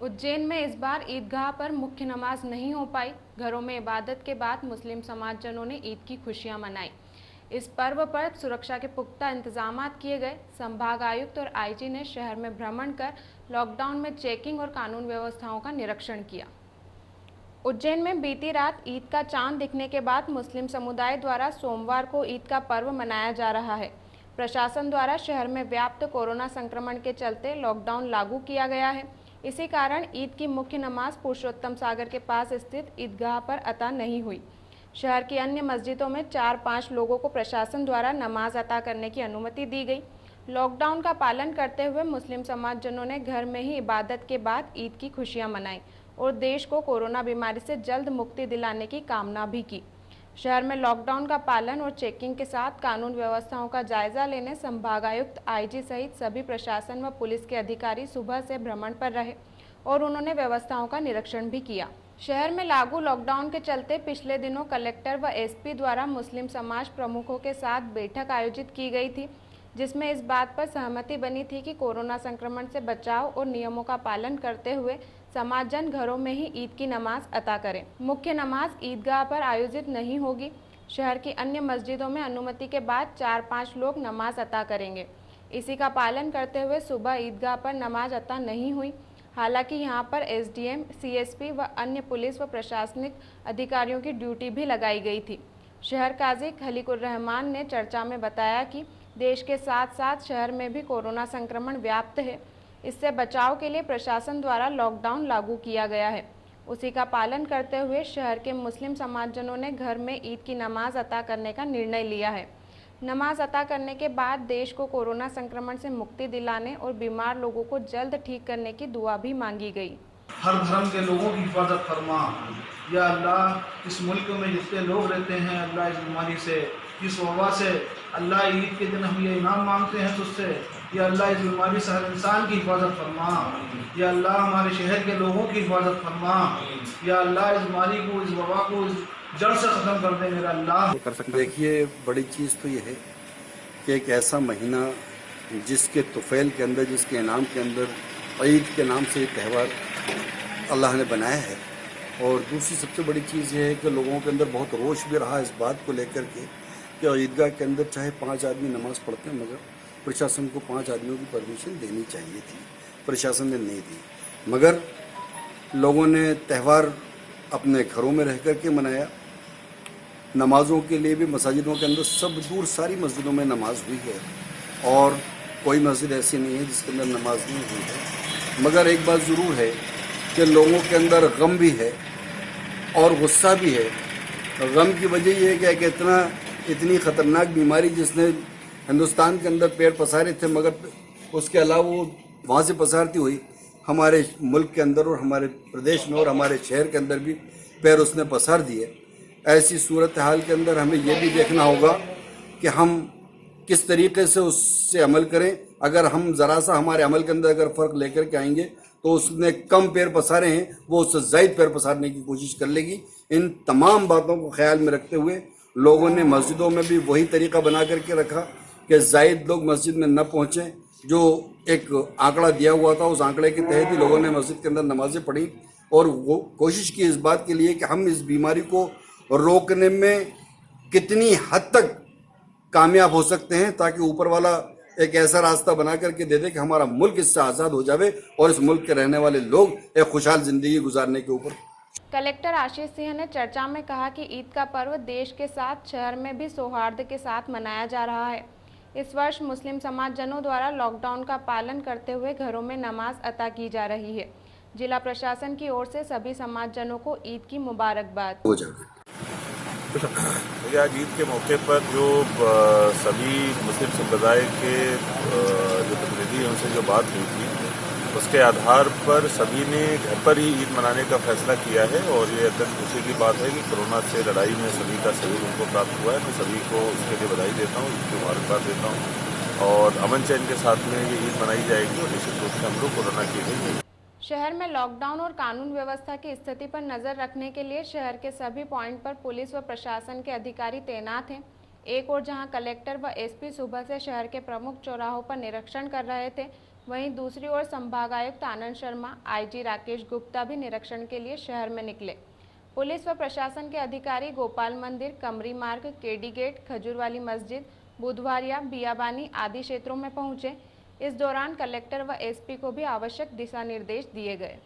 उज्जैन में इस बार ईदगाह पर मुख्य नमाज नहीं हो पाई। घरों में इबादत के बाद मुस्लिम समाजजनों ने ईद की खुशियां मनाई। इस पर्व पर सुरक्षा के पुख्ता इंतजाम किए गए। संभाग आयुक्त और आईजी ने शहर में भ्रमण कर लॉकडाउन में चेकिंग और कानून व्यवस्थाओं का निरीक्षण किया। उज्जैन में बीती रात ईद का चांद दिखने के बाद मुस्लिम समुदाय द्वारा सोमवार को ईद का पर्व मनाया जा रहा है। प्रशासन द्वारा शहर में व्याप्त कोरोना संक्रमण के चलते लॉकडाउन लागू किया गया है। इसी कारण ईद की मुख्य नमाज पुरुषोत्तम सागर के पास स्थित ईदगाह पर अता नहीं हुई। शहर की अन्य मस्जिदों में 4-5 लोगों को प्रशासन द्वारा नमाज अता करने की अनुमति दी गई। लॉकडाउन का पालन करते हुए मुस्लिम समाजजनों ने घर में ही इबादत के बाद ईद की खुशियां मनाई और देश को कोरोना बीमारी से जल्द मुक्ति दिलाने की कामना भी की। शहर में लॉकडाउन का पालन और चेकिंग के साथ कानून व्यवस्थाओं का जायजा लेने संभागायुक्त आईजी सहित सभी प्रशासन व पुलिस के अधिकारी सुबह से भ्रमण पर रहे और उन्होंने व्यवस्थाओं का निरीक्षण भी किया। शहर में लागू लॉकडाउन के चलते पिछले दिनों कलेक्टर व एसपी द्वारा मुस्लिम समाज प्रमुखों के साथ बैठक आयोजित की गई थी, जिसमें इस बात पर सहमति बनी थी कि कोरोना संक्रमण से बचाव और नियमों का पालन करते हुए समाजजन घरों में ही ईद की नमाज अता करें। मुख्य नमाज ईदगाह पर आयोजित नहीं होगी। शहर की अन्य मस्जिदों में अनुमति के बाद 4-5 लोग नमाज अता करेंगे। इसी का पालन करते हुए सुबह ईदगाह पर नमाज अता नहीं हुई। हालांकि यहां पर एसडीएम, सीएसपी व अन्य पुलिस व प्रशासनिक अधिकारियों की ड्यूटी भी लगाई गई थी। शहर काजी खलीकुर रहमान ने चर्चा में बताया कि देश के साथ साथ शहर में भी कोरोना संक्रमण व्याप्त है। इससे बचाव के लिए प्रशासन द्वारा लॉकडाउन लागू किया गया है। उसी का पालन करते हुए शहर के मुस्लिम समाजजनों ने घर में ईद की नमाज अता करने का निर्णय लिया है। नमाज अता करने के बाद देश को कोरोना संक्रमण से मुक्ति दिलाने और बीमार लोगों को जल्द ठीक करने की दुआ भी मांगी गई। हर धर्म के लोगों की हिफाजत फरमा। या अल्लाह, इस मुल्क में जितने लोग रहते हैं अल्लाह, इस बीमारी से, इस वबा से, अल्लाह ईद के दिन हम ये इनाम मांगते हैं तुझसे, या अल्लाह इस बीमारी से हर इंसान की हिफाजत फरमा। या अल्लाह हमारे शहर के लोगों की हिफाजत फरमा। या अल्लाह इस बीमारी को, इस वबा को जड़ से ख़त्म कर दे मेरा अल्लाह। देखिए, बड़ी चीज़ तो ये है कि एक ऐसा महीना जिसके तुफ़ैल के अंदर, जिसके इनाम के अंदर ईद के नाम से त्यौहार अल्लाह ने बनाया है। और दूसरी सबसे बड़ी चीज़ ये है कि लोगों के अंदर बहुत रोष भी रहा इस बात को लेकर के कि ईदगाह के अंदर चाहे 5 आदमी नमाज़ पढ़ते हैं, मगर प्रशासन को 5 आदमियों की परमिशन देनी चाहिए थी, प्रशासन ने नहीं दी। मगर लोगों ने त्यौहार अपने घरों में रह कर के मनाया। नमाज़ों के लिए भी मसाजिदों के अंदर सब दूर सारी मस्जिदों में नमाज हुई है और कोई मस्जिद ऐसी नहीं है जिसके अंदर नमाज नहीं हुई है। मगर एक बात ज़रूर है कि लोगों के अंदर गम भी है और गुस्सा भी है। गम की वजह यह है कि इतनी ख़तरनाक बीमारी जिसने हिंदुस्तान के अंदर पैर पसारे थे, मगर उसके अलावा वो वहाँ से पसारती हुई हमारे मुल्क के अंदर और हमारे प्रदेश में और हमारे शहर के अंदर भी पैर उसने पसार दिए। ऐसी सूरत हाल के अंदर हमें यह भी देखना होगा कि हम किस तरीके से उससे अमल करें। अगर हम ज़रा सा हमारे अमल के अंदर अगर फ़र्क लेकर के आएंगे तो उसने कम पैर पसारे हैं, वो उससे ज़ायद पैर पसारने की कोशिश कर लेगी। इन तमाम बातों को ख्याल में रखते हुए लोगों ने मस्जिदों में भी वही तरीका बना करके रखा कि ज़ायद लोग मस्जिद में न पहुँचें। जो एक आंकड़ा दिया हुआ था, उस आंकड़े के तहत ही लोगों ने मस्जिद के अंदर नमाज़ें पढ़ी और वो कोशिश की इस बात के लिए कि हम इस बीमारी को रोकने में कितनी हद तक कामयाब हो सकते हैं, ताकि ऊपर वाला एक ऐसा रास्ता बना करके दे दे कि हमारा मुल्क इससे आज़ाद हो जावे और इस मुल्क के रहने वाले लोग एक खुशहाल ज़िंदगी गुजारने के ऊपर। कलेक्टर आशीष सिंह ने चर्चा में कहा कि ईद का पर्व देश के साथ शहर में भी सौहार्द के साथ मनाया जा रहा है। इस वर्ष मुस्लिम समाजजनों द्वारा लॉकडाउन का पालन करते हुए घरों में नमाज अता की जा रही है। जिला प्रशासन की ओर से सभी समाजजनों को ईद की मुबारकबाद। आज ईद के मौके पर जो सभी मुस्लिम संप्रदाय के जो प्रतिनिधि हैं उनसे जो बात हुई थी, उसके आधार पर सभी ने घर पर ही ईद मनाने का फैसला किया है। और ये अत्यंत खुशी की बात है कि कोरोना से लड़ाई में सभी का सहयोग उनको प्राप्त हुआ है। मैं सभी को उसके लिए बधाई देता हूँ, इसकी मुबारकबाद देता हूँ और अमन चैन के साथ में ये ईद मनाई जाएगी और निश्चित रूप से हम लोग कोरोना की नहीं। शहर में लॉकडाउन और कानून व्यवस्था की स्थिति पर नजर रखने के लिए शहर के सभी पॉइंट पर पुलिस व प्रशासन के अधिकारी तैनात हैं। एक और जहां कलेक्टर व एसपी सुबह से शहर के प्रमुख चौराहों पर निरीक्षण कर रहे थे, वहीं दूसरी ओर संभागायुक्त आनंद शर्मा, आईजी राकेश गुप्ता भी निरीक्षण के लिए शहर में निकले। पुलिस व प्रशासन के अधिकारी गोपाल मंदिर, कमरी मार्ग, केडी गेट, खजूरवाली मस्जिद, बुधवारिया, बियाबानी आदि क्षेत्रों में पहुंचे। इस दौरान कलेक्टर व एसपी को भी आवश्यक दिशा निर्देश दिए गए।